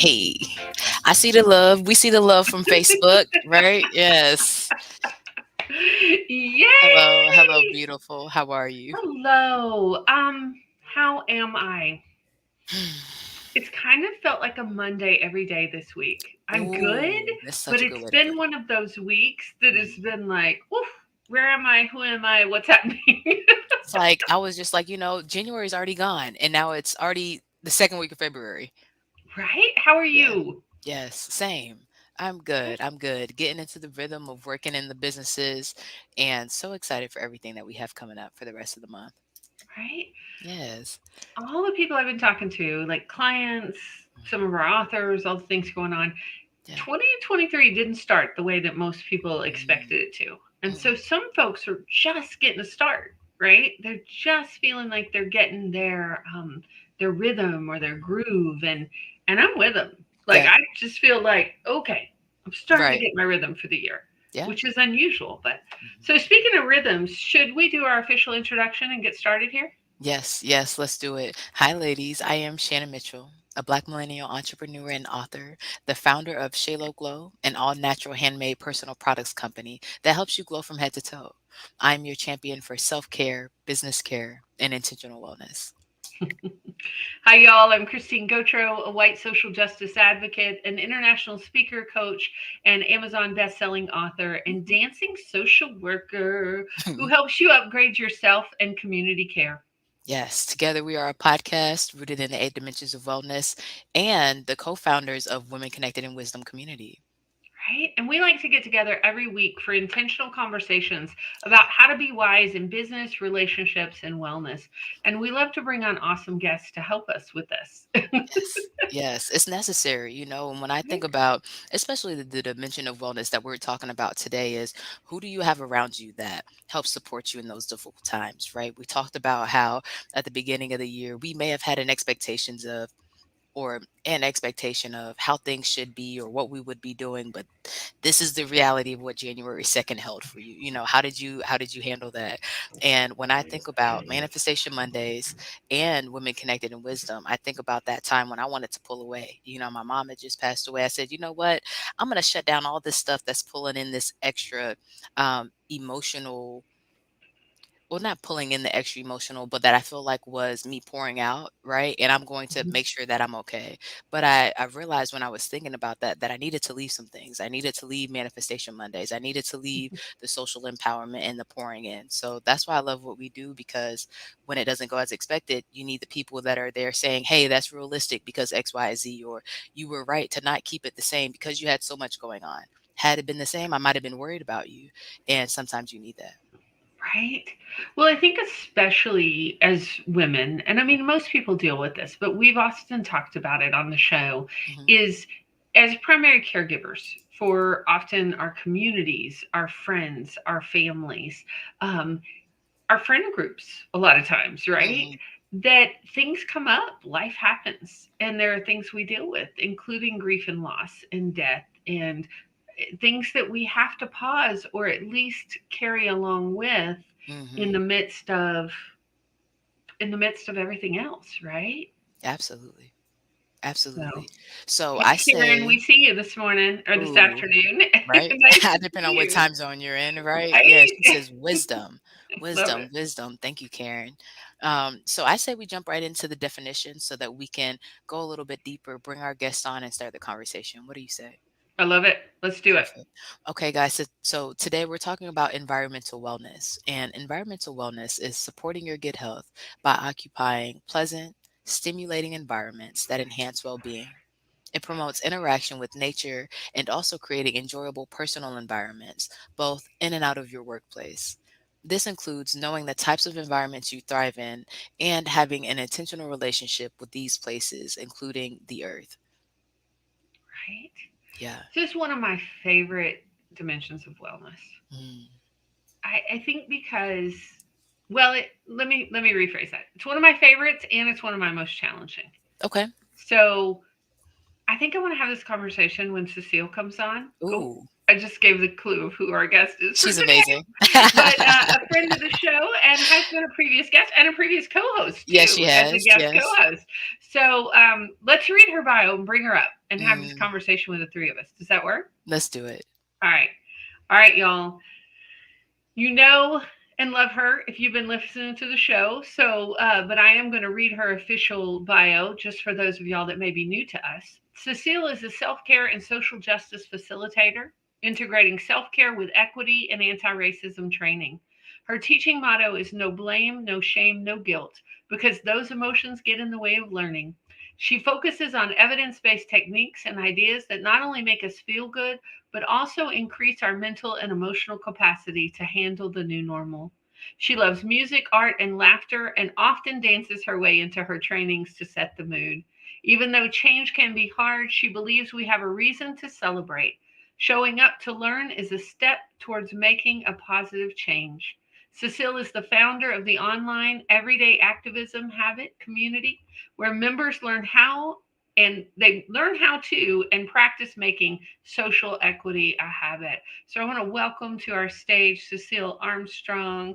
Hey, I see the love. We see the love from Facebook, right? Yes. Hello, hello, Yay! beautiful. How are you? Hello. How am I? It's kind of felt like a Monday every day this week. I'm good, Oh, that's but such a good it's way to been put it. one of those weeks that has Mhm. been like, oof, where am I? Who am I? What's happening? It's like I was just like, January's already gone, and now it's already the second week of February. Right? How are Yeah. you? Yes, same. I'm good. I'm good. Getting into the rhythm of working in the businesses, and so excited for everything that we have coming up for the rest of the month. Right? Yes. All the people I've been talking to, like clients, some of our authors, all the things going on, Yeah. 2023 didn't start the way that most people Mm, expected it to. And so mm. some folks are just getting a start, right? They're just feeling like they're getting their rhythm or their groove and I'm with them. Like Yeah. I just feel like, okay, I'm starting to Right. get my rhythm for the year, Yeah. which is unusual. But Mhm. so speaking of rhythms, should we do our official introduction and get started here? Yes, yes, let's do it. Hi, ladies. I am Shannon Mitchell, a Black millennial entrepreneur and author, the founder of Shalo Glow, an all natural handmade personal products company that helps you glow from head to toe. I'm your champion for self care, business care, and intentional wellness. Hi, y'all. I'm Christine Gotro, a white social justice advocate, an international speaker, coach, and Amazon bestselling author, and dancing social worker who helps you upgrade yourself and community care. Yes, together we are a podcast rooted in the eight dimensions of wellness and the co founders of Women Connected in Wisdom Community. Right? And we like to get together every week for intentional conversations Yeah. about how to be wise in business, relationships, and wellness. And we love to bring on awesome guests to help us with this. Yes. Yes, it's necessary, and when I think about especially the dimension of wellness that we're talking about today is who do you have around you that helps support you in those difficult times, right? We talked about how at the beginning of the year we may have had an expectation of how things should be or what we would be doing, but this is the reality of what January 2nd held for you. How did you handle that? And when I think about manifestation Mondays and women connected in wisdom, I think about that time when I wanted to pull away. My mom had just passed away. I said, you know what? I'm going to shut down all this stuff that's pulling in this extra emotional, well, not pulling in the extra emotional, but that I feel like was me pouring out, right? And I'm going to make sure that I'm okay. But I realized when I was thinking about that I needed to leave some things. I needed to leave Manifestation Mondays. I needed to leave the social empowerment and the pouring in. So that's why I love what we do, because when it doesn't go as expected, you need the people that are there saying, hey, that's realistic because X, Y, Z, or you were right to not keep it the same because you had so much going on. Had it been the same, I might have been worried about you. And sometimes you need that. Right. Well, I think especially as women, and I mean, most people deal with this, but we've often talked about it on the show, Hmm. is as primary caregivers for often our communities, our friends, our families, um, our friend groups, a lot of times, right? Hmm. That things come up, life happens, and there are things we deal with, including grief and loss and death and things that we have to pause or at least carry along with in Hmm. the midst of everything else, right? Absolutely. So, Absolutely. So hi I Karen, say, we see you this morning or this ooh, afternoon. right? Nice to Depending on see what you. time zone you're in, right? Yeah, she Right? says wisdom, Love it. wisdom, wisdom. Thank you, Karen. So I say we jump right into the definition so that we can go a little bit deeper, bring our guests on, and start the conversation. What do you say? I love it. Let's do it. Perfect. Okay, guys. So today we're talking about environmental wellness. And environmental wellness is supporting your good health by occupying pleasant, stimulating environments that enhance well being. It promotes interaction with nature and also creating enjoyable personal environments, both in and out of your workplace. This includes knowing the types of environments you thrive in and having an intentional relationship with these places, including the earth. Right? Yeah. This is one of my favorite dimensions of wellness. Mm. I think because, well, let me rephrase that. It's one of my favorites, and it's one of my most challenging. Okay. So I think I want to have this conversation when Cecile comes on. Oh, Ooh. I just gave the clue of who our guest is for She's today. amazing. But a friend of the show and has been a previous guest and a previous co-host Yes, she too, as a has. guest Yes. co-host. So let's read her bio and bring her up and have this Mm, conversation with the three of us. Does that work? let's do it. All right. All right, y'all. You know and love her if you've been listening to the show. So, but I am going to read her official bio just for those of y'all that may be new to us. Cecile is a self care and social justice facilitator, integrating self care with equity and anti racism training. Her teaching motto is no blame, no shame, no guilt, because those emotions get in the way of learning. She focuses on evidence based techniques and ideas that not only make us feel good, but also increase our mental and emotional capacity to handle the new normal. She loves music, art, and laughter, and often dances her way into her trainings to set the mood. Even though change can be hard, she believes we have a reason to celebrate. Showing up to learn is a step towards making a positive change. Cecile is the founder of the online Everyday Activism Habit community, where members learn how to and practice making social equity a habit. So I want to welcome to our stage Sacil Armstrong.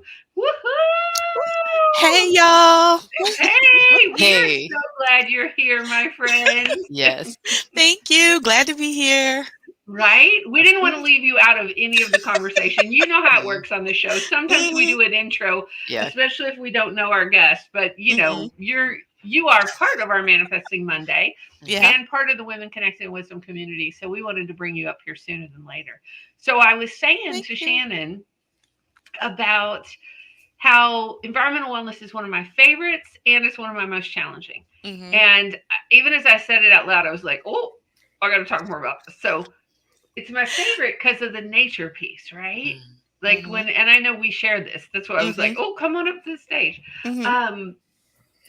Hey, Woohoo! y'all. Hey, we are Hey. so glad you're here, my friend. Yes. Thank you. Glad to be here. Right? We Of didn't want to course. leave you out of any of the conversation. You know how it Mm, works on the show. Sometimes we mhm. do an intro, Yeah. especially if we don't know our guest, but Mhm. you are part of our Manifesting Monday Yeah. and part of the Women Connected Wisdom community. So we wanted to bring you up here sooner than later. So I was saying Thank to you. Shannon about how environmental wellness is one of my favorites and it's one of my most challenging. Mhm. And even as I said it out loud, I was like, oh, I got to talk more about this. So it's my favorite because of the nature piece, right? Mm. Like Mhm. when, and I know we share this. That's why I was like, Mhm. oh, come on up to the stage. Mhm. Um,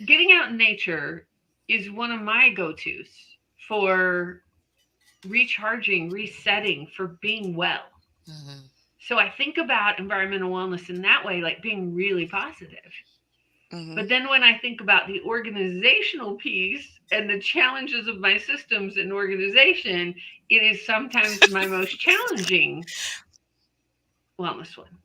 Getting out in nature is one of my go tos for recharging, resetting, for being well. Mhm. So I think about environmental wellness in that way, like being really positive. Mhm. But then when I think about the organizational piece and the challenges of my systems and organization, it is sometimes my most challenging wellness one.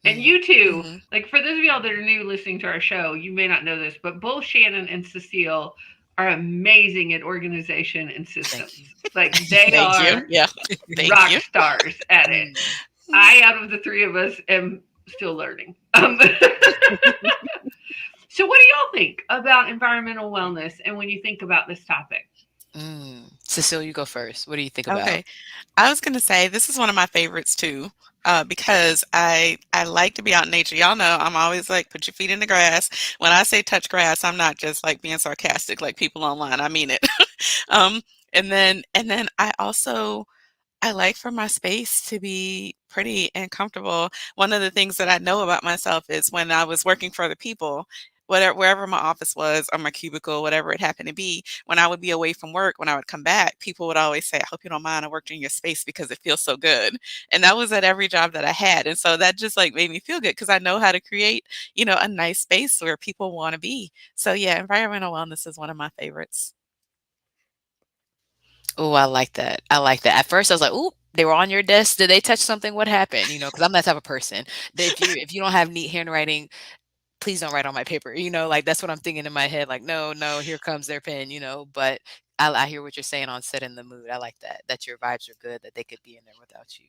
And Mhm. you too, Mhm. like for those of y'all that are new listening to our show, you may not know this, but both Shannon and Cecile are amazing at organization and Thank you. systems. Like they Thank you. are Yeah. Thank rock you. stars at it. Mm. I, out of the three of us, am still learning. So, what do y'all think about environmental wellness and when you think about this topic? Cecile, you go first. What do you think about? Okay. I was gonna say this is one of my favorites too, because I like to be out in nature. Y'all know I'm always like, put your feet in the grass. When I say touch grass, I'm not just like being sarcastic like people online. I mean it. um, and then I like for my space to be pretty and comfortable. One of the things that I know about myself is when I was working for other people, whatever wherever my office was or my cubicle, whatever it happened to be, when I would be away from work, when I would come back, people would always say, I hope you don't mind I worked in your space because it feels so good. And that was at every job that I had. And so that just like made me feel good because I know how to create, a nice space where people want to be. So yeah, environmental wellness is one of my favorites. Oh, I like that. I like that. At first, I was like, "Ooh, they were on your desk. Did they touch something? What happened?" Because I'm that type of person. That if you don't have neat handwriting, please don't write on my paper. Like that's what I'm thinking in my head. Like, no, no, here comes their pen. But I hear what you're saying on setting the mood. I like that. That your vibes are good. That they could be in there without you.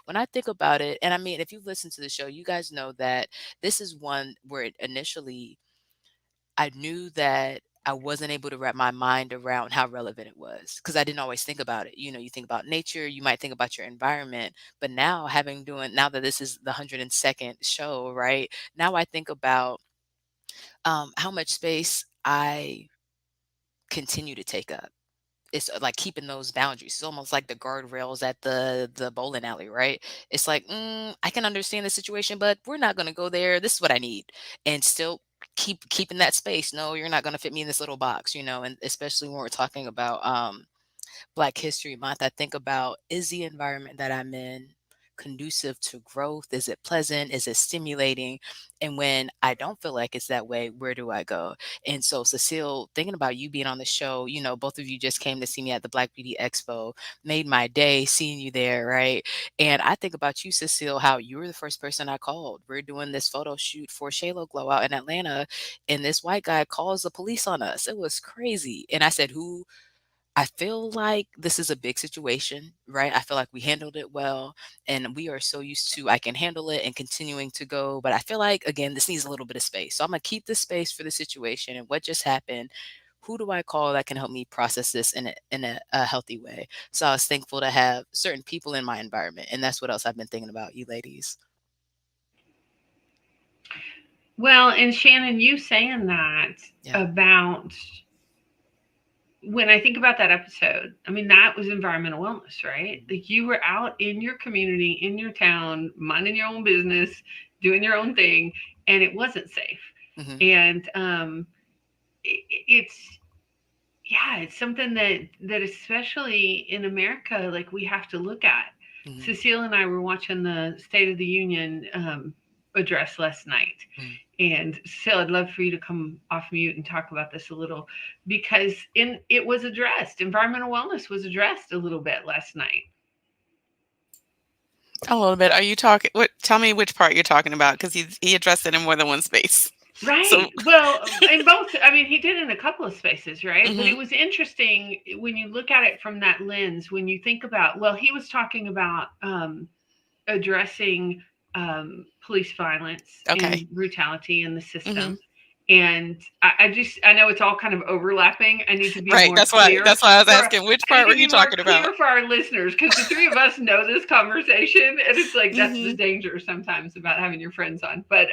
When I think about it, and I mean, if you've listened to the show, you guys know that this is one where initially I knew that I wasn't able to wrap my mind around how relevant it was because I didn't always think about it. You think about nature, you might think about your environment, but now that this is the 102nd show, right? Now I think about how much space I continue to take up. It's like keeping those boundaries. It's almost like the guardrails at the bowling alley, right? It's like, I can understand the situation, but we're not going to go there. This is what I need, and still keeping that space. No, you're not going to fit me in this little box. And especially when we're talking about Black History Month, I think about, is the environment that I'm in conducive to growth? Is it pleasant? Is it stimulating? And when I don't feel like it's that way, where do I go? And so, Cecile, thinking about you being on the show, both of you just came to see me at the Black Beauty Expo, made my day seeing you there, right? And I think about you, Cecile, how you were the first person I called. We're doing this photo shoot for Shayla Glow out in Atlanta, and this white guy calls the police on us. It was crazy. And I said, who? I feel like this is a big situation, right? I feel like we handled it well, and we are so used to I can handle it and continuing to go. But I feel like, again, this needs a little bit of space. So I'm going to keep the space for the situation and what just happened. Who do I call that can help me process this in a healthy way? So I was thankful to have certain people in my environment. And that's what else I've been thinking about, you ladies. Well, and Shannon, you saying that Yeah. about, when I think about that episode, I mean, that was environmental wellness, right? Like, you were out in your community, in your town, minding your own business, doing your own thing, and it wasn't safe. Hmm. And it's, yeah, it's something that especially in America, like, we have to look at. Hmm. Cecile and I were watching the State of the Union address last night. Hmm. And Cecile, I'd love for you to come off mute and talk about this a little, because it was addressed. Environmental wellness was addressed a little bit last night. A little bit. Are you talking? What? Tell me which part you're talking about, because he addressed it in more than one space. So, Right. Well, in both, I mean, he did in a couple of spaces, right? But it hmm was interesting when you look at it from that lens, when you think about, well, he was talking about addressing police violence okay, and brutality in the hmm system. And I know it's all kind of overlapping. I need to be right. more That's why. clear That's why I was for, asking which I need part to were be you more talking about? clear for our listeners, because the three of us know this conversation, and it's like, that's the hmm danger sometimes about having your friends on. But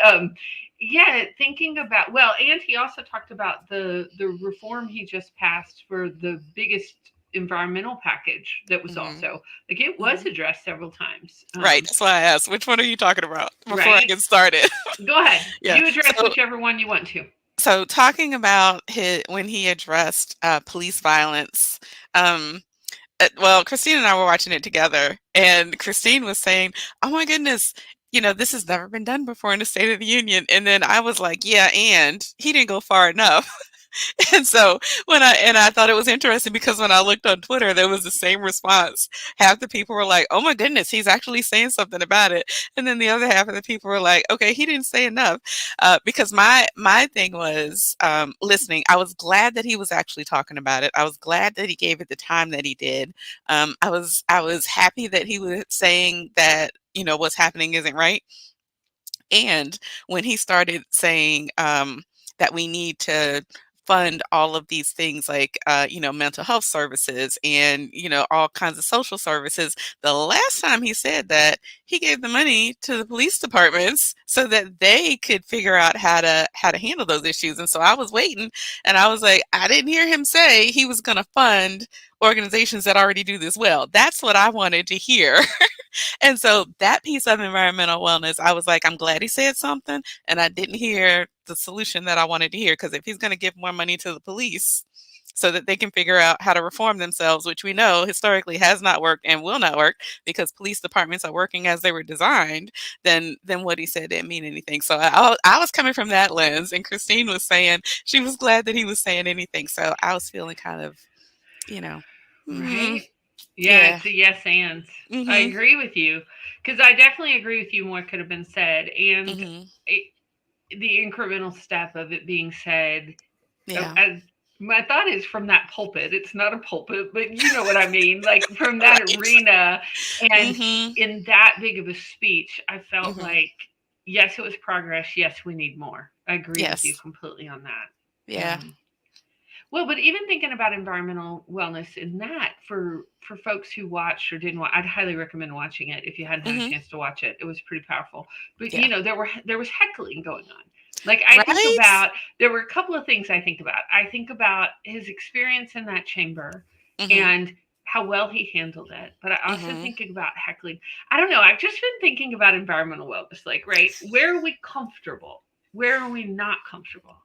yeah, thinking about, well, and he also talked about the reform he just passed for the biggest environmental package that was hmm also, like, it was hmm addressed several times. Right. That's why I asked which one are you talking about before I Right. get started. Go ahead. Yeah. You address So, whichever one you want to. talking about when he addressed police violence. Um, well, Christine and I were watching it together, and Christine was saying, "Oh my goodness, this has never been done before in the State of the Union." And then I was like, "Yeah, and he didn't go far enough." And so I thought it was interesting, because when I looked on Twitter, there was the same response. Half the people were like, "Oh my goodness, he's actually saying something about it," and then the other half of the people were like, "Okay, he didn't say enough." Because my thing was, listening. I was glad that he was actually talking about it. I was glad that he gave it the time that he did. I was happy that he was saying that what's happening isn't right. And when he started saying that we need to fund all of these things, like mental health services and all kinds of social services, the last time he said that, he gave the money to the police departments so that they could figure out how to handle those issues. And so I was waiting, and I was like, I didn't hear him say he was going to fund organizations that already do this well. That's what I wanted to hear. And so that piece of environmental wellness, I was like, I'm glad he said something, and I didn't hear the solution that I wanted to hear. Because if he's going to give more money to the police so that they can figure out how to reform themselves, which we know historically has not worked and will not work, because police departments are working as they were designed, then what he said didn't mean anything. So I was coming from that lens, and Christine was saying she was glad that he was saying anything. So I was feeling kind of, you know, mm, Right? Yeah, yeah. it's a yes and. I Mhm. agree with you, because I definitely agree with you. More could have been said, and Mhm. it, the incremental step of it being said, Yeah. as my thought is, from that pulpit. It's not a pulpit, but you know what I mean. Like, from that Right. arena, and Mhm. in that big of a speech, I felt Mhm. like, yes, it was progress. Yes, we need more. I agree with you Yes. completely on that. Yeah. Well, but even thinking about environmental wellness in that, for folks who watched or didn't watch, I'd highly recommend watching it if you hadn't had a Mhm. chance to watch it. It was pretty powerful. But Yeah. there was heckling going on. Like, I think Right? about, there were a couple of things I think about. I think about his experience in that chamber Mhm. and how well he handled it. But I also Mhm. thinking about heckling. I don't know. I've just been thinking about environmental wellness. Like, right, where are we comfortable? Where are we not comfortable?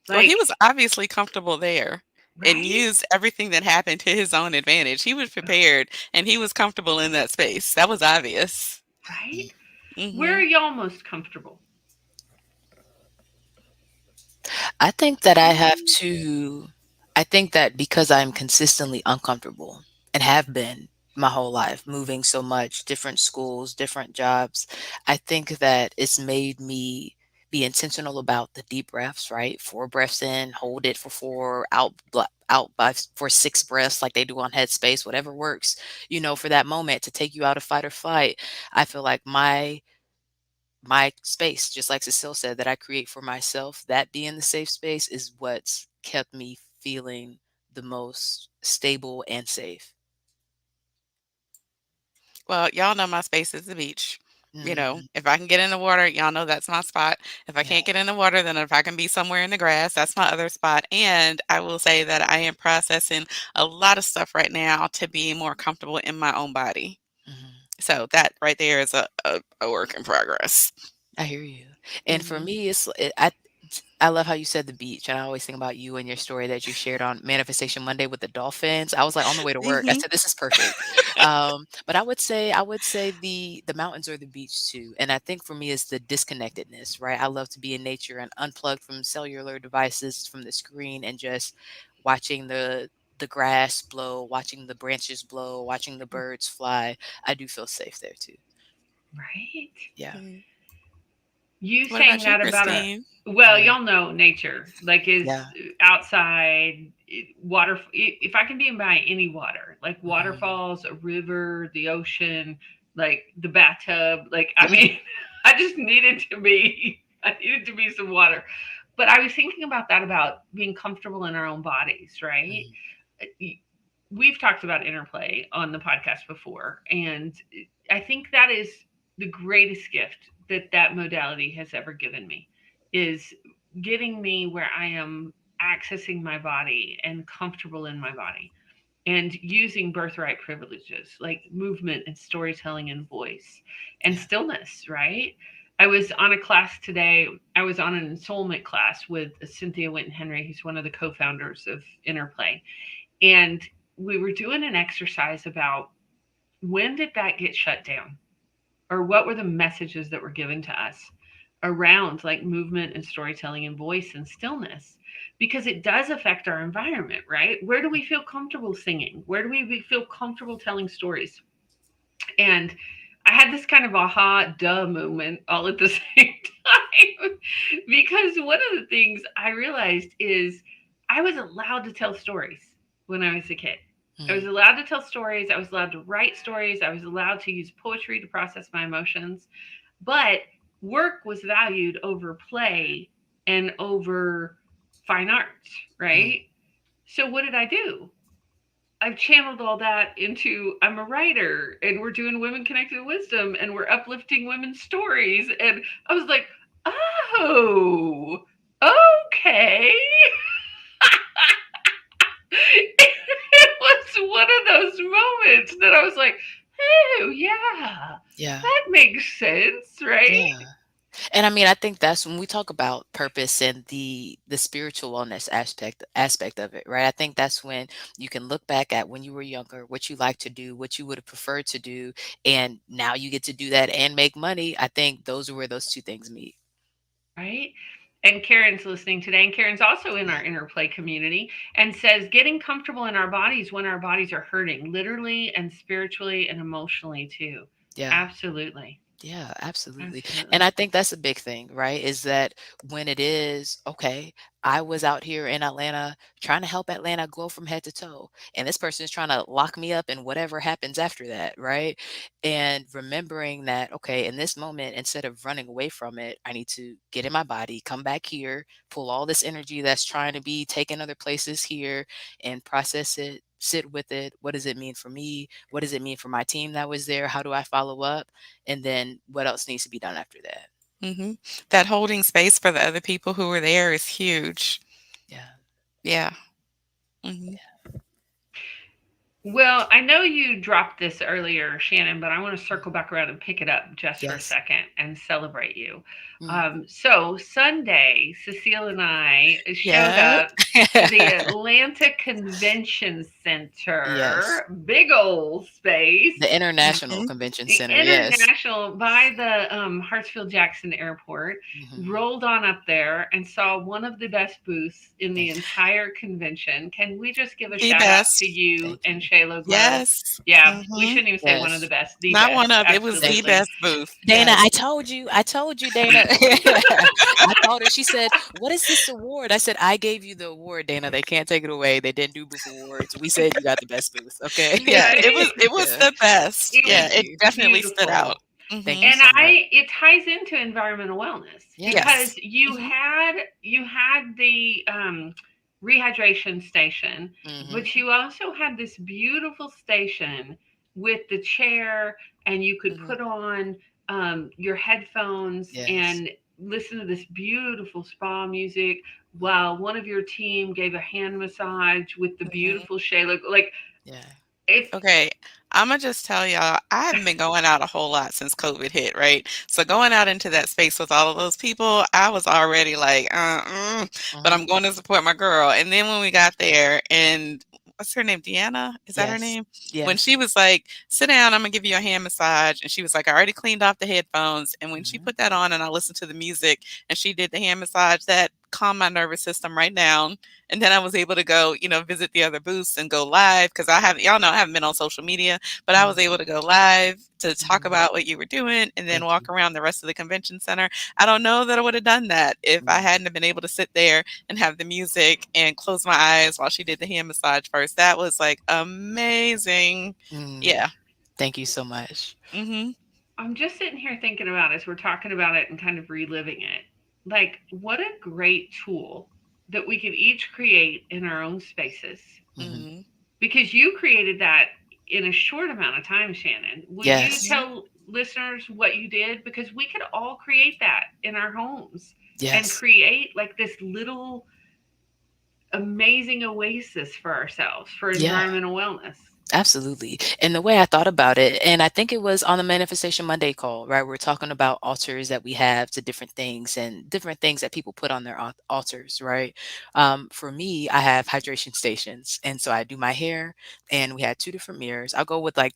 Well, he Like, was obviously comfortable there and right? used everything that happened to his own advantage. He was prepared and he was comfortable in that space. That was obvious. right? Where are Mhm. y'all most comfortable? I think that I think that because I'm consistently uncomfortable and have been my whole life, moving so much, different schools, different jobs, I think that it's made me be intentional about the deep breaths, right? 4 breaths in, hold it for four, out for 6 breaths, like they do on Headspace, whatever works, for that moment to take you out of fight or flight. I feel like my space, just like Cecile said, that I create for myself, that being the safe space is what's kept me feeling the most stable and safe. Well, y'all know my space is the beach. Mhm. If I can get in the water, y'all know that's my spot. If I Yeah. can't get in the water, then if I can be somewhere in the grass, that's my other spot. And I will say that I am processing a lot of stuff right now to be more comfortable in my own body. Mhm. So that right there is a work in progress. I hear you. And for Mhm. me, I love how you said the beach, and I always think about you and your story that you shared on Manifestation Monday with the dolphins. I was like on the way to work. I Hmm. said, "This is perfect." But I would say the mountains or the beach too. And I think for me, it's the disconnectedness, right? I love to be in nature and unplugged from cellular devices, from the screen, and just watching the grass blow, watching the branches blow, watching the birds fly. I do feel safe there too. Right? Yeah. Mm. You What saying about you, that about a, Christine? well, Mhm. y'all know nature, like is Yeah. outside, water. If I can be by any water, like Mhm. waterfalls, a river, the ocean, like the bathtub, like I mean, I just needed to be, I needed to be some water. But I was thinking about that, about being comfortable in our own bodies, right? Mhm. We've talked about interplay on the podcast before, and I think that is the greatest gift that that modality has ever given me, is getting me where I am accessing my body and comfortable in my body, and using birthright privileges like movement and storytelling and voice and Yeah. stillness, right? I was on a class today. I was on an ensoulment class with Cynthia Winton Henry, who's one of the co-founders of Interplay, and we were doing an exercise about when did that get shut down, or what were the messages that were given to us around like movement and storytelling and voice and stillness, because it does affect our environment, right? Where do we feel comfortable singing? Where do we feel comfortable telling stories? And I had this kind of aha duh moment all at the same time, because one of the things I realized is I was allowed to tell stories when I was a kid. I was Mhm. allowed to tell stories. I was allowed to write stories. I was allowed to use poetry to process my emotions. But work was valued over play and over fine arts, Mhm. right? So what did I do? I've channeled all that into, I'm a writer and we're doing women connected wisdom and we're uplifting women's stories. And I was like, oh, okay. It was one of those moments that I was like, oh, yeah, Yeah. that makes sense, right? Yeah. And I mean, I think that's when we talk about purpose and the spiritual wellness aspect of it, right? I think that's when you can look back at when you were younger, what you like to do, what you would have preferred to do, and now you get to do that and make money. I think those are where those two things meet. Right? And Karen's listening today, and Karen's also in our interplay community, and says getting comfortable in our bodies when our bodies are hurting, literally and spiritually and emotionally too. Yeah. Absolutely. Yeah, absolutely. And Absolutely. I think that's a big thing, right? Is that when it is, okay, I was out here in Atlanta trying to help Atlanta glow from head to toe, and this person is trying to lock me up and whatever happens after that, right? And remembering that, okay, in this moment, instead of running away from it, I need to get in my body, come back here, pull all this energy that's trying to be taken other places here and process it, sit with it. What does it mean for me? What does it mean for my team that was there? How do I follow up? And then what else needs to be done after that? Hmm. That holding space for the other people who were there is huge. Yeah. Yeah. Hmm. Well, I know you dropped this earlier, Shannon, but I want to circle back around and pick it up just for a Yes. second and celebrate you. Mm. So Sunday, Cecile and I showed Yeah. up to the Atlanta Convention Yes. Center, big old space, The International Mhm. Convention the Center, yes. international by the Hartsfield Jackson Airport, Mhm. rolled on up there and saw one of the best booths in the Thank you. entire convention. Can we just give a The shout out to best. you Thank and you. Shayla Grove? Yes. Yeah, we Mhm. shouldn't even say one of the Yes. best, the Not one best, of, it was the Thank you. absolutely. best booth. Dana, Yes. I told you, Dana. I told her, she said, "What is this award?" I said, "I gave you the award, Dana. They can't take it away. They didn't do booth awards. We said you got the best booth, okay?" Yeah, Right? it was Yeah. the best. It Yeah, was Thank it you. definitely stood out. beautiful. Thank you Mhm. And so much. it ties into environmental wellness because Yes. Yes. Mhm. you had the rehydration station, Mhm. but you also had this beautiful station with the chair, and you could Mhm. put on your headphones Yes. and listen to this beautiful spa music while one of your team gave a hand massage with the Mhm. beautiful Shayla. Like Yeah. if Okay, Imma just tell y'all, I haven't been going out a whole lot since COVID hit, right? So going out into that space with all of those people, I was already like, but Mhm. I'm going to support my girl. And then when we got there and what's her name? Deanna? Is that her Yes. name? When Yes. she was like, sit down, I'm gonna give you a hand massage. And she was like, I already cleaned off the headphones. And when she Mhm. put that on and I listened to the music and she did the hand massage, that calmed my nervous system right down. And then I was able to go, visit the other booths and go live because I haven't, y'all know, I haven't been on social media, but I was Mhm. able to go live to talk Mhm. about what you were doing and then Thank walk you. around the rest of the convention center. I don't know that I would have done that if I Mm. hadn't have been able to sit there and have the music and close my eyes while she did the hand massage first. That was like amazing. Mm. Yeah. Thank you so much. Mhm. I'm just sitting here thinking about as we're talking about it and kind of reliving it. Like, what a great tool that we could each create in our own spaces. Mhm. Mhm. Because you created that in a short amount of time, Shannon. Will you Yes. Mhm. tell listeners what you did? Because we could all create that in our homes and Yes. create like this little amazing oasis for ourselves for Yeah. environmental wellness. Absolutely. And the way I thought about it, and I think it was on the Manifestation Monday call, right? We're talking about altars that we have to different things and different things that people put on their altars, right? For me, I have hydration stations. And so I do my hair, and we had two different mirrors. I'll go with like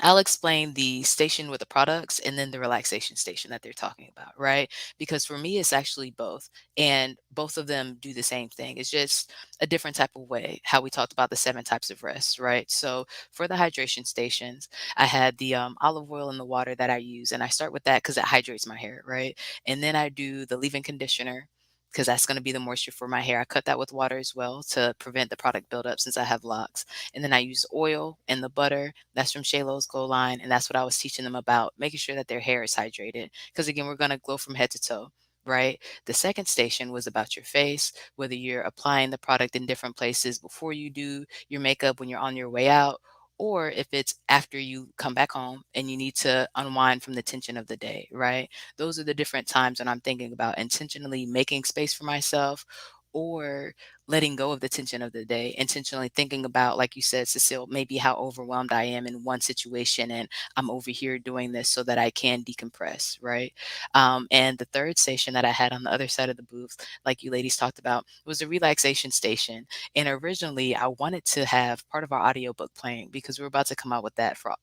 I'll explain the station with the products and then the relaxation station that they're talking about, right? Because for me, it's actually both. And both of them do the same thing. It's just a different type of way, how we talked about the seven types of rest, right? So for the hydration stations, I had the olive oil in the water that I use. And I start with that because it hydrates my hair, right? And then I do the leave-in conditioner because that's going to be the moisture for my hair. I cut that with water as well to prevent the product buildup since I have locks. And then I use oil and the butter. That's from Shaylo's Glow Line. And that's what I was teaching them about, making sure that their hair is hydrated. Because again, we're going to glow from head to toe, right? The second station was about your face, whether you're applying the product in different places before you do your makeup, when you're on your way out, or if it's after you come back home and you need to unwind from the tension of the day, right? Those are the different times when I'm thinking about intentionally making space for myself or letting go of the tension of the day, intentionally thinking about, like you said, Cecile, maybe how overwhelmed I am in one situation and I'm over here doing this so that I can decompress, right? And the third station that I had on the other side of the booth, like you ladies talked about, was a relaxation station. And originally, I wanted to have part of our audiobook playing because we are about to come out with that for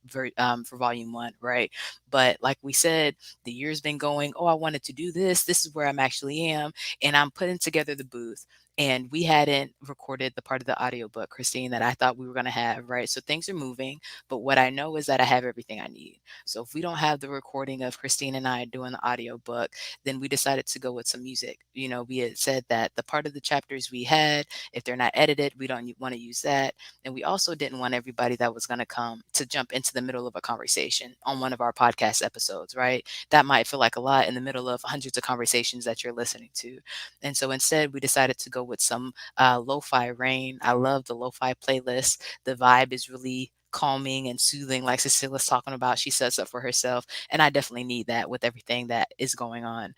volume one, right? But like we said, the year's been going, oh, I wanted to do this. This is where I'm actually am. And I'm putting together the booth and we hadn't recorded the part of the audiobook, Christine, that I thought we were going to have, right? So things are moving, but what I know is that I have everything I need. So if we don't have the recording of Christine and I doing the audiobook, then we decided to go with some music. You know, we had said that the part of the chapters we had, if they're not edited, we don't want to use that. And we also didn't want everybody that was going to come to jump into the middle of a conversation on one of our podcast episodes, right? That might feel like a lot in the middle of hundreds of conversations that you're listening to. And so instead, we decided to go with some lo-fi rain. I love the lo-fi playlist. The vibe is really calming and soothing, like Cecila's talking about. She sets up for herself, and I definitely need that with everything that is going on.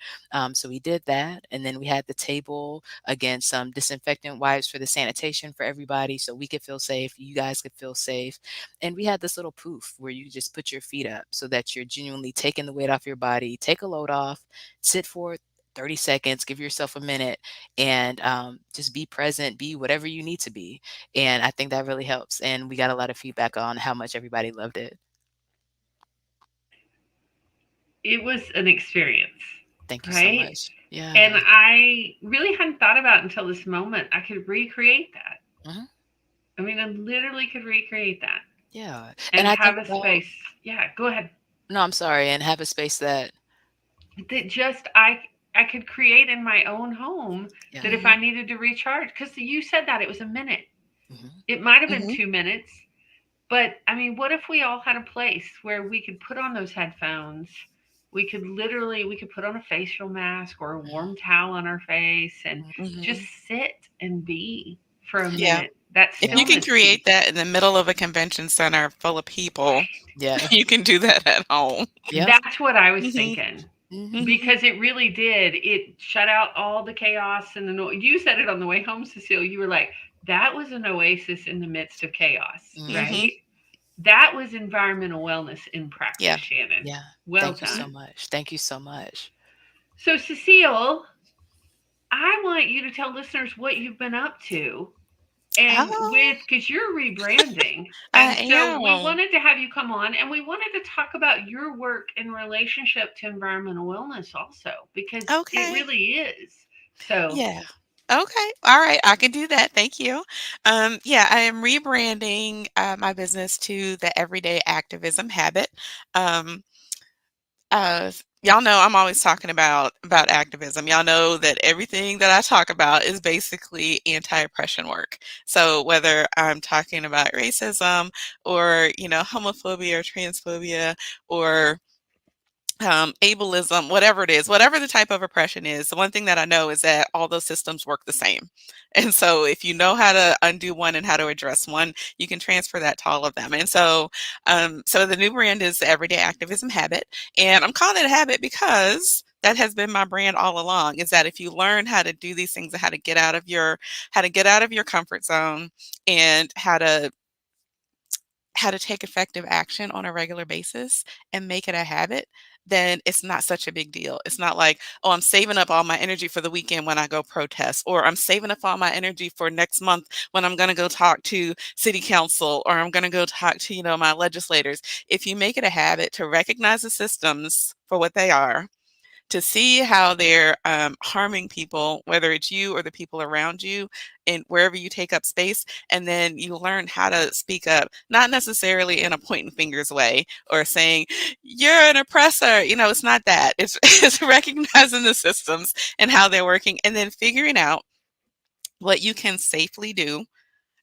So we did that, and then we had the table, again, some disinfectant wipes for the sanitation for everybody, so we could feel safe, you guys could feel safe. And we had this little poof where you just put your feet up so that you're genuinely taking the weight off your body, take a load off, sit for 30 seconds, give yourself a minute, and just be present, be whatever you need to be. And I think that really helps. And we got a lot of feedback on how much everybody loved it. It was an experience, Thank you so right? much. And Yeah. I really hadn't thought about until this moment I could recreate that. Mhm. I mean, I literally could recreate that Yeah. And and I have think a about, space. Yeah, go ahead. no, I'm sorry, and have a space that, That just I could create in my own home, yeah. that if I Mhm. needed to recharge, because you said that it was a minute. Hmm. It might have been Mhm. 2 minutes, but I mean, what if we all had a place where we could put on those headphones? We could put on a facial mask or a Hmm. warm towel on our face and just Mhm. sit and be for a Yeah. minute. That If you can stillness create piece. that in the middle of a convention center full of people, Yeah. you can do that at home. Yep. That's what I was Mhm. thinking. Hmm. Mhm. Because it really did. It shut out all the chaos and the noise. You said it on the way home, Cecile. You were like, that was an oasis in the midst of chaos, Hmm. Mhm. right? That was environmental wellness in practice, Yeah. Shannon. Yeah. Well Thank you so done. much. Thank you so much. So, Cecile, I want you to tell listeners what you've been up to. And Oh, with, because you're rebranding. I And so we am. wanted to have you come on and we wanted to talk about your work in relationship to environmental wellness also, because it Okay. really is. So, Yeah. Okay. All right. I can do that. Thank you. Yeah, I am rebranding my business to the Everyday Activism Habit. Um, y'all know I'm always talking about activism. Y'all know that everything that I talk about is basically anti-oppression work. So whether I'm talking about racism or homophobia or transphobia or ableism, whatever it is, whatever the type of oppression is, the one thing that I know is that all those systems work the same. And so if you know how to undo one and how to address one, you can transfer that to all of them. And so the new brand is the Everyday Activism Habit. And I'm calling it a habit because that has been my brand all along, is that if you learn how to do these things and how to get out of your comfort zone and how to take effective action on a regular basis and make it a habit, then it's not such a big deal. It's not like, oh, I'm saving up all my energy for the weekend when I go protest, or I'm saving up all my energy for next month when I'm going to go talk to city council, or I'm going to go talk to, my legislators. If you make it a habit to recognize the systems for what they are, to see how they're harming people, whether it's you or the people around you, and wherever you take up space. And then you learn how to speak up, not necessarily in a pointing fingers way or saying, you're an oppressor. It's not that. It's, it's recognizing the systems and how they're working and then figuring out what you can safely do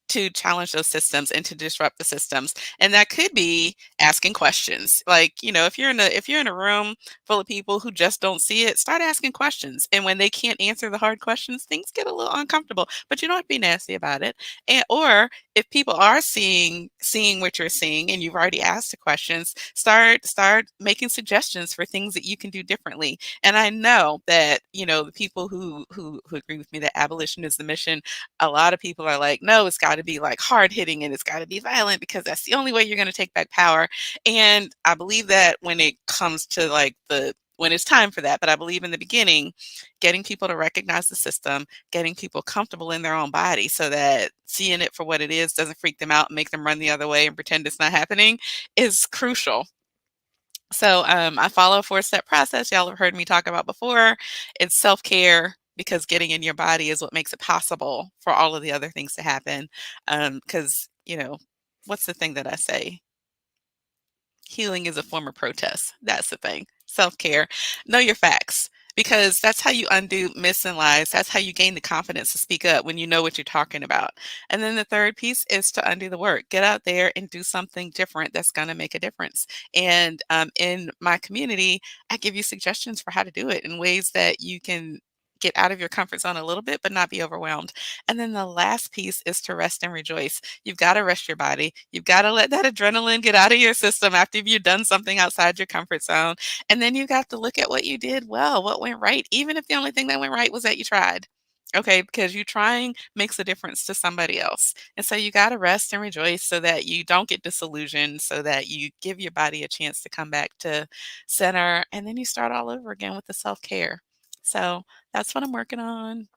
to challenge those systems and to disrupt the systems. And that could be asking questions. Like, if you're in a room full of people who just don't see it, start asking questions. And when they can't answer the hard questions, things get a little uncomfortable. But you don't have to be nasty about it. And or if people are seeing what you're seeing and you've already asked the questions, start making suggestions for things that you can do differently. And I know that, the people who agree with me that abolition is the mission, a lot of people are like, no, it's got to be like hard hitting and it's got to be violent because that's the only way you're going to take back power. And I believe that when it comes to like when it's time for that, but I believe in the beginning, getting people to recognize the system, getting people comfortable in their own body so that seeing it for what it is doesn't freak them out and make them run the other way and pretend it's not happening is crucial. So I follow a four-step process y'all have heard me talk about before. It's self-care because getting in your body is what makes it possible for all of the other things to happen. Because, what's the thing that I say? Healing is a form of protest. That's the thing. Self-care. Know your facts because that's how you undo myths and lies. That's how you gain the confidence to speak up when you know what you're talking about. And then the third piece is to undo the work. Get out there and do something different that's going to make a difference. And in my community, I give you suggestions for how to do it in ways that you can get out of your comfort zone a little bit, but not be overwhelmed. And then the last piece is to rest and rejoice. You've got to rest your body. You've got to let that adrenaline get out of your system after you've done something outside your comfort zone. And then you got to look at what you did well, what went right, even if the only thing that went right was that you tried. Okay, because you trying makes a difference to somebody else. And so you got to rest and rejoice so that you don't get disillusioned, so that you give your body a chance to come back to center. And then you start all over again with the self care. So that's what I'm working on.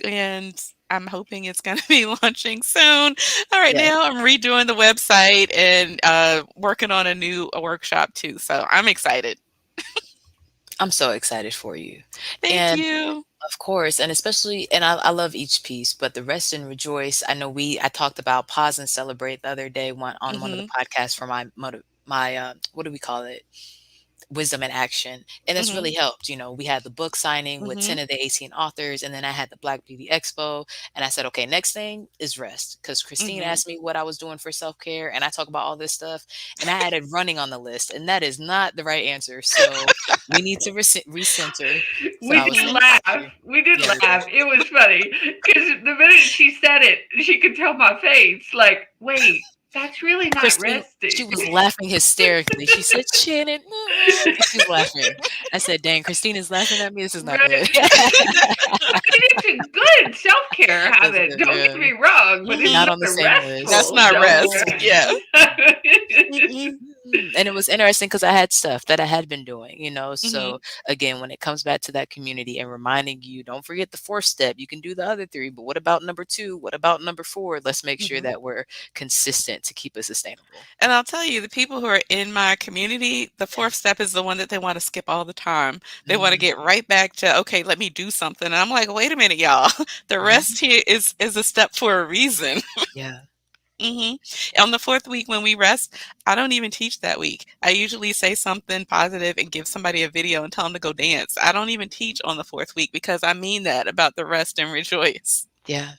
And I'm hoping it's going to be launching soon. All right, Yeah. now I'm redoing the website and working on a new workshop too. So I'm excited. I'm so excited for you. Thank And you. of course, and especially, and I love each piece, but the rest and rejoice. I know I talked about pause and celebrate the other day on one of the Mhm. podcasts for my what do we call it? Wisdom in action. And it's Mhm. really helped. We had the book signing with 10 Mhm. of the 18 authors, and then I had the Black Beauty Expo. And I said, okay, next thing is rest. Because Christine Mhm. asked me what I was doing for self care, and I talk about all this stuff. And I added running on the list, and that is not the right answer. So we need to recenter. So We I was did like, laugh. okay, We did yeah, we did. laugh. It was funny because the minute she said it, she could tell my face. Like, wait, that's really not Christine, she resting. was laughing hysterically. She said, Shannon, mm-mm. She was laughing. I said, dang, Christine is laughing at me. This is not Right? good. I mean, it's a good self care It's habit. good, Don't get yeah. me wrong, but it's Mhm. Not not on the a same list. That's restful not self rest. Mm-mm, Yeah. care. Mm-mm. and it was interesting because I had stuff that I had been doing, Mhm. So again, when it comes back to that community and reminding you, don't forget the fourth step. You can do the other three, but what about number two? What about number four? Let's make sure Mhm. that we're consistent to keep it sustainable. And I'll tell you, the people who are in my community, the Yeah. fourth step is the one that they want to skip all the time. They want to Hmm. get right back to, okay, let me do something. And I'm like, wait a minute, y'all. The Hmm. rest here is a step for a reason. Yeah. Hmm. On the fourth week when we rest, I don't even teach that week. I usually say something positive and give somebody a video and tell them to go dance. I don't even teach on the fourth week because I mean that about the rest and rejoice. Yeah.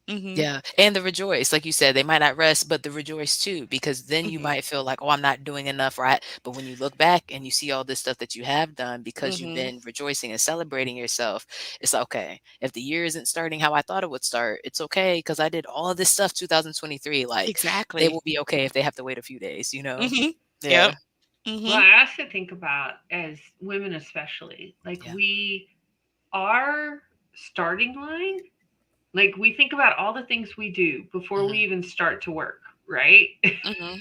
Hmm. Yeah, and the rejoice, like you said, they might not rest, but the rejoice too, because then you Hmm. might feel like, oh, I'm not doing enough, right? But when you look back and you see all this stuff that you have done because you've Hmm. been rejoicing and celebrating yourself, it's okay. If the year isn't starting how I thought it would start, it's okay because I did all of this stuff 2023. Like they Exactly. will be okay if they have to wait a few days. Hmm. Yeah, Yep. Hmm. Well, I also think about as women, especially, like yeah. our starting line, like we think about all the things we do before we Hmm. even start to work, right? Hmm.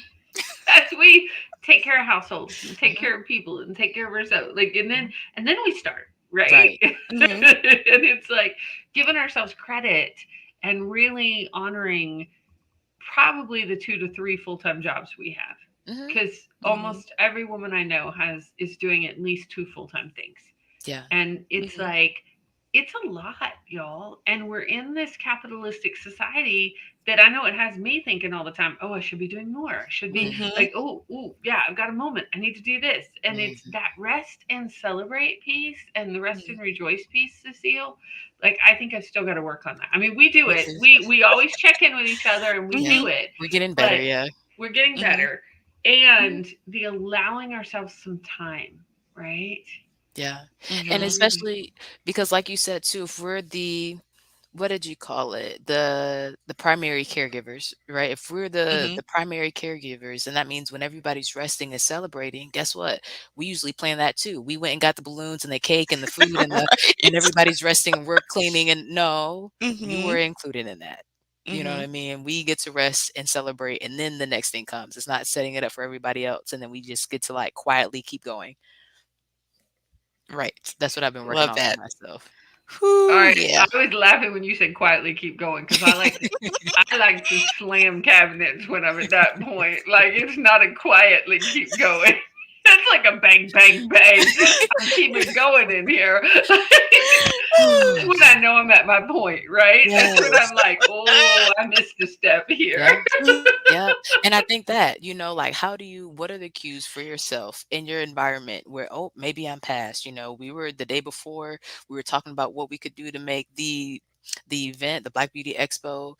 As we take care of households and take Hmm. care of people and take care of ourselves, like, and then Hmm. and then we start, right? Right. Hmm. And it's like giving ourselves credit and really honoring probably the 2 to 3 full-time jobs we have, Hmm. because Hmm. almost every woman I know is doing at least two full-time things. Yeah. And it's Hmm. like, it's a lot, y'all. And we're in this capitalistic society that I know it has me thinking all the time, oh, I should be doing more. I should be Hmm. Hmm. like, oh, yeah, I've got a moment. I need to do this. And it's Hmm. that rest and celebrate piece and the rest Hmm. and rejoice piece, Cecile. Like, I think I've still got to work on that. I mean, we do Me it. too. We always check in with each other and we Yeah, do it, we're getting better. but Yeah. we're getting Hmm. better. Mhm. And the allowing ourselves some time, right? Yeah. And Hmm. Really. especially because like you said too, if we're the what did you call it? The primary caregivers, right? If we're the Hmm. the primary caregivers, and that means when everybody's resting and celebrating, guess what? We usually plan that too. We went and got the balloons and the cake and the food and the when Right. everybody's resting and we're cleaning and no, you were Hmm. included in that. You know what Hmm. I mean? We get to rest and celebrate and then the next thing comes. It's not setting it up for everybody else and then we just get to like quietly keep going. Right. That's what I've been working Love on for that. myself. All Whoo, right. yeah. I was laughing when you said quietly keep going because I like to slam cabinets when I'm at that point. Like it's not a quietly keep going. It's like a bang bang bang. I'm keeping going in here. That's when I know I'm at my point, right? That's when Yes. I'm like, oh, I missed a step here. Yep. Yep. And I think that, like, what are the cues for yourself in your environment where, oh, maybe I'm past, we were the day before, we were talking about what we could do to make the event, the Black Beauty Expo,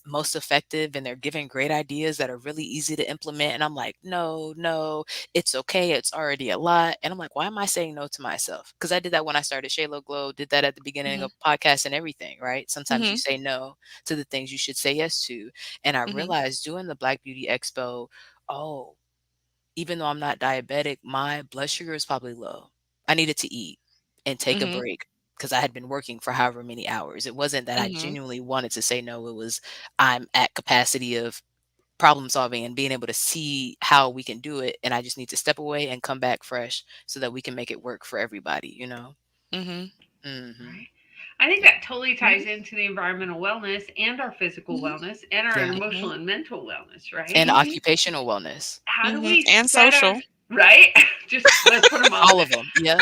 most effective, and they're giving great ideas that are really easy to implement. And I'm like, no, no, it's okay. It's already a lot. And I'm like, why am I saying no to myself? Because I did that when I started Shaylo Glow, did that at the beginning Mhm. of podcasts and everything, right? Sometimes you Mhm. say no to the things you should say yes to. And I Mhm. realized doing the Black Beauty Expo, oh, even though I'm not diabetic, my blood sugar is probably low. I needed to eat and take a Mhm. break because I had been working for however many hours. It wasn't that I Mhm. genuinely wanted to say no. It was I'm at capacity of problem solving and being able to see how we can do it. And I just need to step away and come back fresh so that we can make it work for everybody, you know? Mhm. Hmm. Right. I think Yeah. that totally ties Mhm. into the environmental wellness and our physical Mhm. wellness and our Yeah. Mhm. emotional and mental wellness, And right? Mhm. occupational wellness. How do Mhm. we And set our social. right? Just let's put them all in All there. of them. Yeah.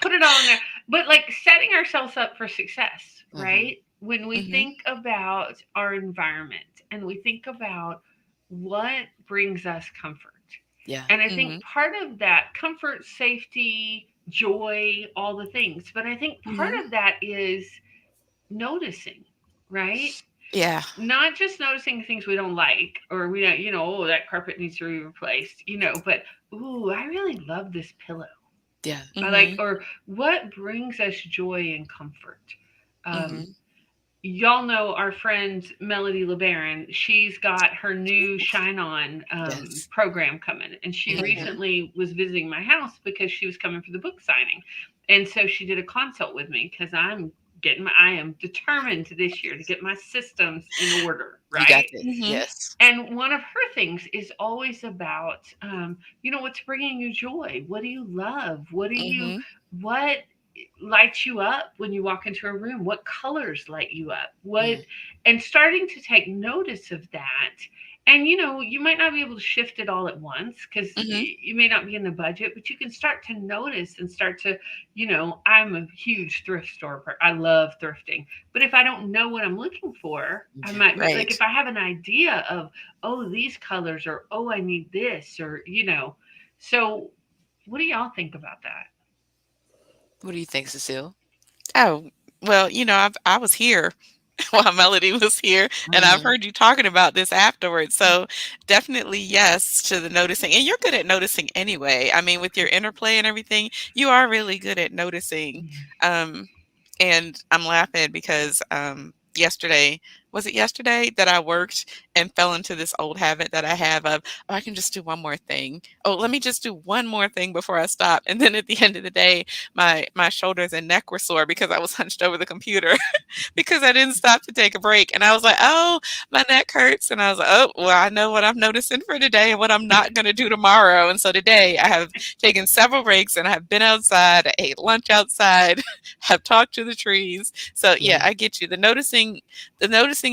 Put it all in there. But like setting ourselves up for success, Hmm. right? When we Mhm. think about our environment and we think about what brings us comfort. Yeah. And I think Mhm. part of that comfort, safety, joy, all the things, but I think part Mhm. of that is noticing, right? Yeah. Not just noticing things we don't like or we don't, oh, that carpet needs to be replaced, but ooh, I really love this pillow. Yeah. I like, Mhm. or what brings us joy and comfort. Um, Mhm. y'all know our friend Melody LeBaron. She's got her new Shine On Yes. program coming, and she Mhm. recently was visiting my house because she was coming for the book signing, and so she did a consult with me because I am determined this year to get my systems in order, You got right? this. Mhm. Yes. And one of her things is always about, what's bringing you joy? What do you love? Mhm. What lights you up when you walk into a room? What colors light you up? Mm. And starting to take notice of that. And, you might not be able to shift it all at once because Mhm. you may not be in the budget, but you can start to notice and start to, I'm a huge thrift store. I love thrifting. But if I don't know what I'm looking for, I Yeah. might be like, Right. if I have an idea of, oh, these colors, or, oh, I need this, or, So, what do y'all think about that? What do you think, Cecile? Oh, well, I was here while Melody was here, and I've Hmm. heard you talking about this afterwards. So definitely yes to the noticing. And you're good at noticing anyway. I mean, with your interplay and everything, you are really good at noticing. Um, and I'm laughing because yesterday, was it yesterday that I worked and fell into this old habit that I have of, oh, I can just do one more thing. Oh, let me just do one more thing before I stop. And then at the end of the day, my shoulders and neck were sore because I was hunched over the computer because I didn't stop to take a break. And I was like, oh, my neck hurts. And I was like, oh, well, I know what I'm noticing for today and what I'm not going to do tomorrow. And so today I have taken several breaks and I have been outside, I ate lunch outside, have talked to the trees. So yeah, Yeah. I get you. The noticing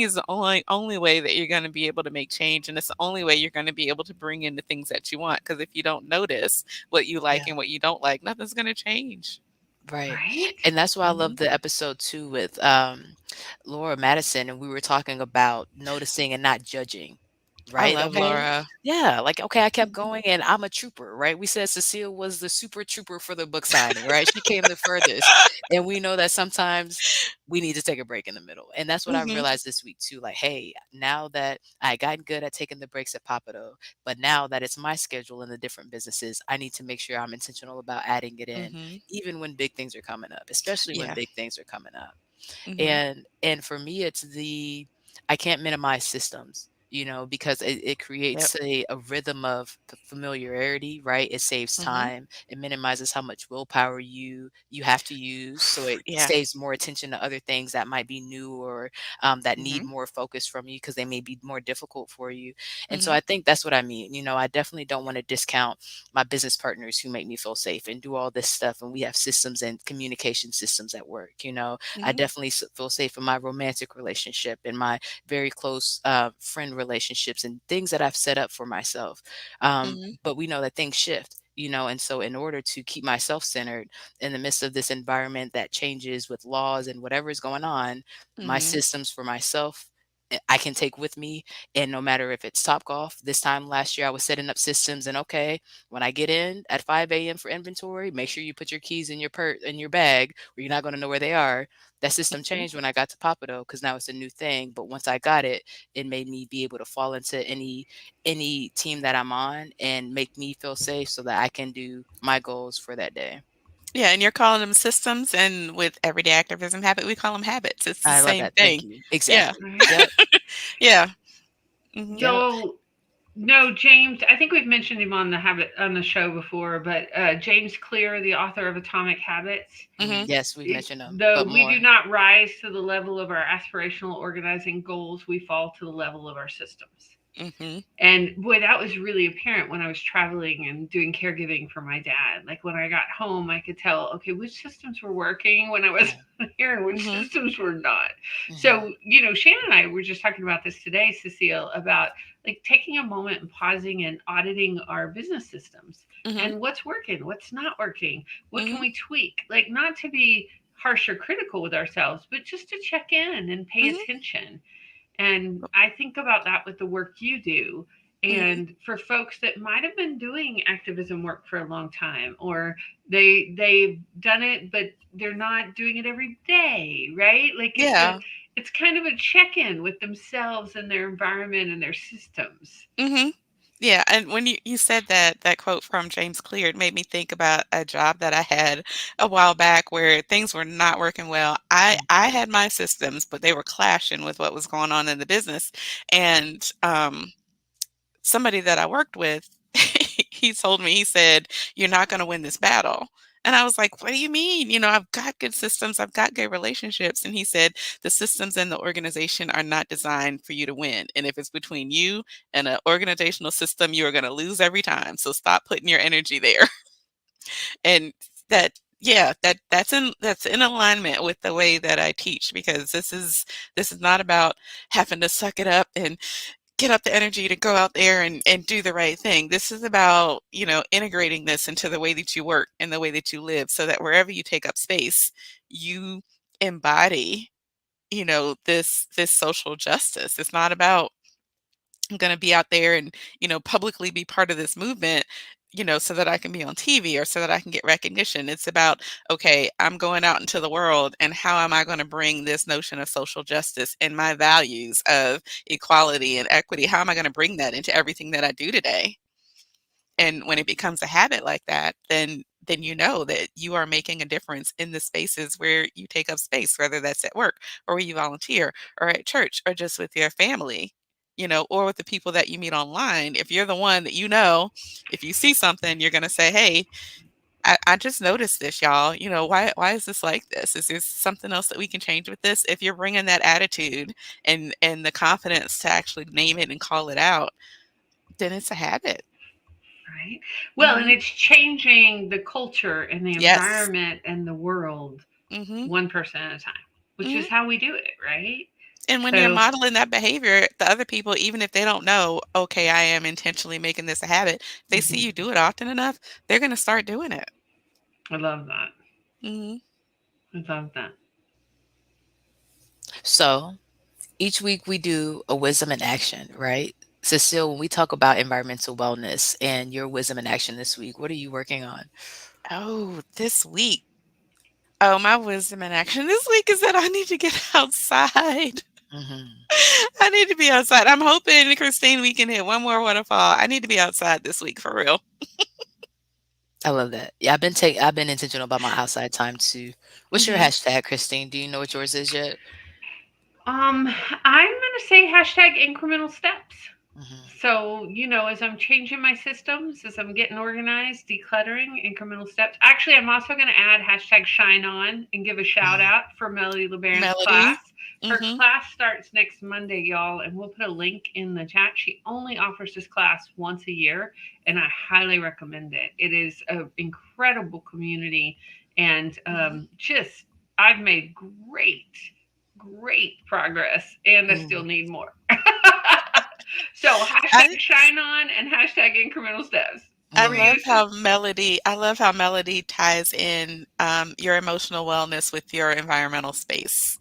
is the only way that you're going to be able to make change. And it's the only way you're going to be able to bring in the things that you want. Because if you don't notice what you like Yeah. and what you don't like, nothing's going to change. Right. Right? And that's why I Hmm. love the episode too with Laura Madison, and we were talking about noticing and not judging. I Right? love Okay. Laura. Yeah. Like, okay, I kept Mhm. going and I'm a trooper, right? We said Cecile was the super trooper for the book signing, right? She came the furthest. And we know that sometimes we need to take a break in the middle. And that's what I Mhm. realized this week too. Like, hey, now that I got good at taking the breaks at Papado, but now that it's my schedule in the different businesses, I need to make sure I'm intentional about adding it in Mhm. even when big things are coming up, especially when Yeah. big things are coming up. Mhm. And for me, it's I can't minimize systems, because it Yep. creates a rhythm of familiarity, right? It saves Mhm. time. It minimizes how much willpower you have to use, so it Yeah. saves more attention to other things that might be new or that need Mhm. more focus from you because they may be more difficult for you. And so Mhm. I think that's what I mean. I definitely don't want to discount my business partners who make me feel safe and do all this stuff, and we have systems and communication systems at work. I Mhm. definitely feel safe in my romantic relationship and my very close friend relationships and things that I've set up for myself. Mhm. But we know that things shift. And so in order to keep myself centered in the midst of this environment that changes with laws and whatever is going on, my Mhm. systems for myself I can take with me. And no matter if it's Topgolf, this time last year I was setting up systems and okay, when I get in at 5 a.m. for inventory, make sure you put your keys in your in your bag or you're not going to know where they are. That system Mhm. changed when I got to Papado because now it's a new thing. But once I got it, it made me be able to fall into any team that I'm on and make me feel safe so that I can do my goals for that day. Yeah, and you're calling them systems, and with everyday activism habit, we call them habits. It's the I love same that. Thank thing. you. Yeah. Exactly. Right. Yep. Yeah. Mhm. Yep. So no, James, I think we've mentioned him on the show before, but James Clear, the author of Atomic Habits. Mhm. Yes, we've mentioned them, Though but we do more. not rise to the level of our aspirational organizing goals, we fall to the level of our systems. Mhm. And boy, that was really apparent when I was traveling and doing caregiving for my dad. Like when I got home, I could tell, okay, which systems were working when I was Yeah. here and which Mhm. systems were not. Mhm. So, Shannon and I were just talking about this today, Cecile, about like taking a moment and pausing and auditing our business systems Mhm. and what's working, what's not working, what can Mhm. we tweak? Like not to be harsh or critical with ourselves, but just to check in and pay Mhm. attention. And I think about that with the work you do. Mhm. And for folks that might have been doing activism work for a long time, or they've done it, but they're not doing it every day, right? Like Yeah. it's kind of a check-in with themselves and their environment and their systems. Mhm. Yeah, and when you said that quote from James Clear, it made me think about a job that I had a while back where things were not working well. I had my systems, but they were clashing with what was going on in the business, and, somebody that I worked with, he told me, he said, "You're not gonna win this battle." And I was like, "What do you mean? I've got good systems, I've got good relationships." And he said, "The systems in the organization are not designed for you to win. And if it's between you and an organizational system, you are gonna lose every time. So stop putting your energy there." And that yeah, that's in alignment with the way that I teach because this is not about having to suck it up and get up the energy to go out there and do the right thing. This is about, integrating this into the way that you work and the way that you live so that wherever you take up space, you embody, this social justice. It's not about I'm going to be out there and, publicly be part of this movement, so that I can be on TV or so that I can get recognition. It's about, okay, I'm going out into the world and how am I going to bring this notion of social justice and my values of equality and equity? How am I going to bring that into everything that I do today? And when it becomes a habit like that, then you know that you are making a difference in the spaces where you take up space, whether that's at work or where you volunteer or at church or just with your family, or with the people that you meet online. If you're the one that if you see something, you're gonna say, "Hey, I just noticed this, y'all. Why is this like this? Is there something else that we can change with this?" If you're bringing that attitude and the confidence to actually name it and call it out, then it's a habit. Right. Well, and Mhm. it's changing the culture and the Yes. environment and the world Mhm. one person at a time, which Mhm. is how we do it, right? And when you're So, modeling that behavior, the other people, even if they don't know, "Okay, I am intentionally making this a habit," if they see mhm, you do it often enough, they're gonna start doing it. I love that. Mhm. I love that. So each week we do a wisdom in action, right? Cecile, when we talk about environmental wellness and your wisdom in action this week, what are you working on? Oh, this week. Oh, my wisdom in action this week is that I need to get outside. Hmm. I need to be outside. I'm hoping, Christine, we can hit one more waterfall. I need to be outside this week for real. I love that. Yeah, I've been intentional about my outside time too. What's your Mhm. hashtag, Christine? Do you know what yours is yet? I'm going to say hashtag incremental steps. Hmm. So, as I'm changing my systems, as I'm getting organized, decluttering, incremental steps. Actually, I'm also going to add hashtag shine on and give a shout Hmm. out for Melody LeBaron's class. Melody. Her Mhm. class starts next Monday, y'all, and we'll put a link in the chat. She only offers this class once a year, and I highly recommend it. It is an incredible community, and Mhm. just I've made great progress, and I still Hmm. need more. So I hashtag shine on and hashtag incremental steps I for you, love Hmm. sis. how Melody ties in, your emotional wellness with your environmental space.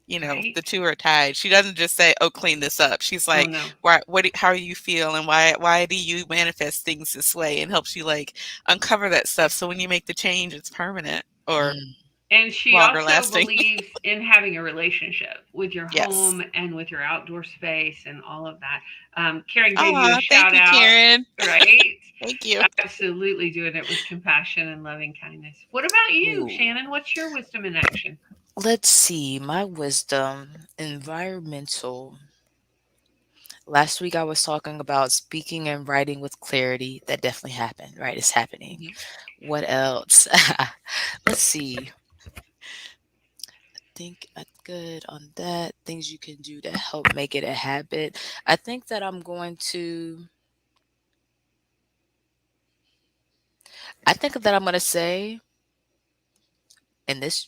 Right? the two are tied. She doesn't just say, "Oh, clean this up." She's Oh like, no. "Why? How do you feel, and why do you manifest things this way?" And helps you like uncover that stuff. So when you make the change, it's permanent or Mm, And she longer also lasting. believes in having a relationship with your Yes. home and with your outdoor space and all of that. Karen gave you a Ah, thank shout you, out, Karen. right? Thank you. Absolutely doing it with compassion and loving kindness. What about you, ooh. Shannon? What's your wisdom in action? Let's see. My wisdom, environmental. Last week I was talking about speaking and writing with clarity. That definitely happened, right? It's happening. Mhm. What else? Let's see. Think I'm good on that. Things you can do to help make it a habit. I think that I think that I'm going to say, and this,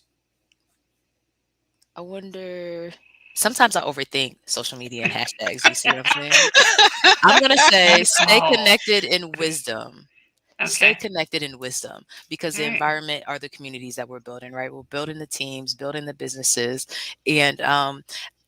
I wonder, sometimes I overthink social media and hashtags. You see what I'm saying? I'm going to say stay Oh, connected in wisdom. Stay okay. connected in wisdom because All the right. environment are the communities that we're building, right? We're building the teams, building the businesses, and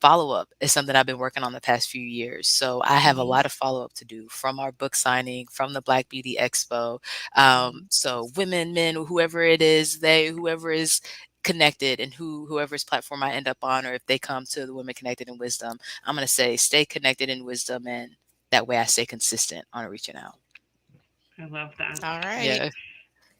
follow up is something I've been working on the past few years. So I have a Mm-hmm. lot of follow up to do from our book signing, from the Black Beauty Expo. Mm-hmm. So women, men, whoever it is, whoever is connected and whoever's platform I end up on, or if they come to the Women Connected in Wisdom, I'm going to say stay connected in wisdom, and that way I stay consistent on reaching out. I love that. All right. Yeah.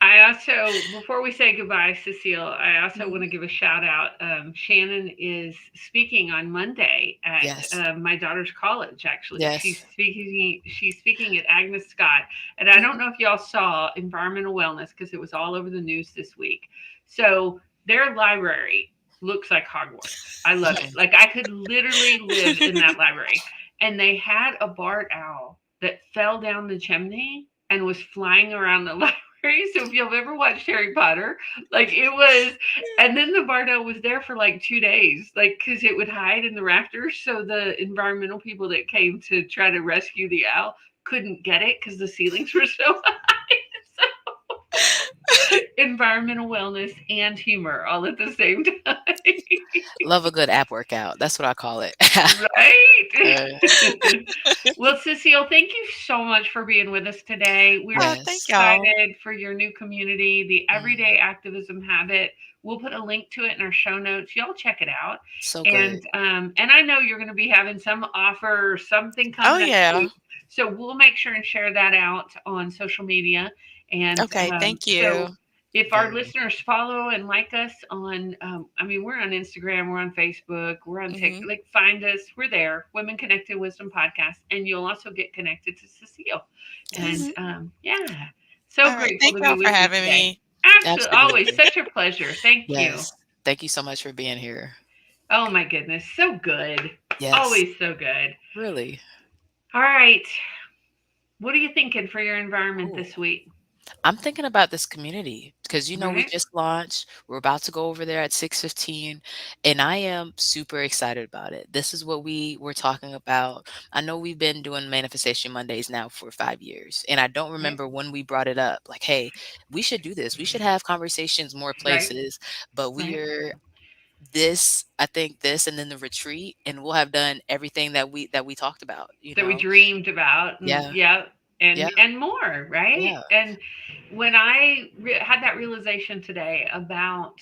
I also, before we say goodbye, Cecile, I also want Mhm. to give a shout out. Shannon is speaking on Monday at Yes. my daughter's college. Actually, Yes. She's speaking at Agnes Scott, and I don't Mhm. know if y'all saw environmental wellness because it was all over the news this week. So their library looks like Hogwarts. I love it. Mhm. Like I could literally live in that library. And they had a barred owl that fell down the chimney and was flying around the library. So if you've ever watched Harry Potter, like it was, and then the Bardo was there for like 2 days, like because it would hide in the rafters. So the environmental people that came to try to rescue the owl couldn't get it because the ceilings were so high. So environmental wellness and humor all at the same time. Love a good app workout. That's what I call it. Right? Uh, Well, Cecile, thank you so much for being with us today. We're Oh, so thank yes. y'all. excited for your new community, the Mm, Everyday Activism Habit. We'll put a link to it in our show notes. Y'all check it out. so good. And I know you're going to be having some offer or something Oh, coming up yeah. soon. So we'll make sure and share that out on social media. And Okay, thank so you. if our Very. listeners follow and like us on I mean we're on Instagram, we're on Facebook, we're on TikTok, Mhm. like find us, we're there, Women Connected Wisdom Podcast, and you'll also get connected to Cecile. And Yes. Mhm. yeah, so All right. grateful Thank to be y'all for with you having today. me. Absolutely, always Absolutely. such a pleasure. Thank you. Yes. Thank you so much for being here. Oh my goodness, so good. Yes. Always so good. Really. All right, what are you thinking for your environment Oh. this week? I'm thinking about this community because we Right, just launched. We're about to go over there at 6:15, and I am super excited about it. This is what we were talking about. I know we've been doing Manifestation Mondays now for 5 years, and I don't right, remember when we brought it up. Like, hey, we should do this. We should have conversations more right, places. But we right. are this. I think this, and then the retreat, and we'll have done everything that we talked about. You That we know? dreamed about, and Yeah. yeah, Yeah. and more, right? Yeah. And when I had that realization today about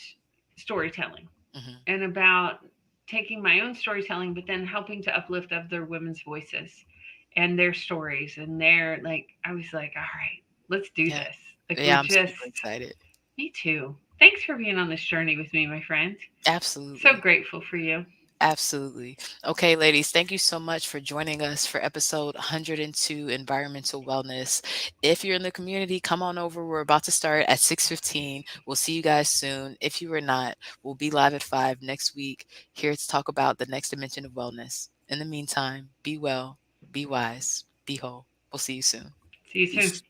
storytelling Hmm. and about taking my own storytelling but then helping to uplift other women's voices and their stories and their, like, I was like, all right, let's do Yeah. this. Like we're Yeah. I'm just, super excited. me too. Thanks for being on this journey with me, my friend. So Absolutely. grateful for you. Absolutely. Okay, ladies, thank you so much for joining us for episode 102 Environmental Wellness. If you're in the community, come on over. We're about to start at 6:15. We'll see you guys soon. If you are not, we'll be live at 5 next week here to talk about the next dimension of wellness. In the meantime, be well, be wise, be whole. We'll see you soon. See you soon. Peace.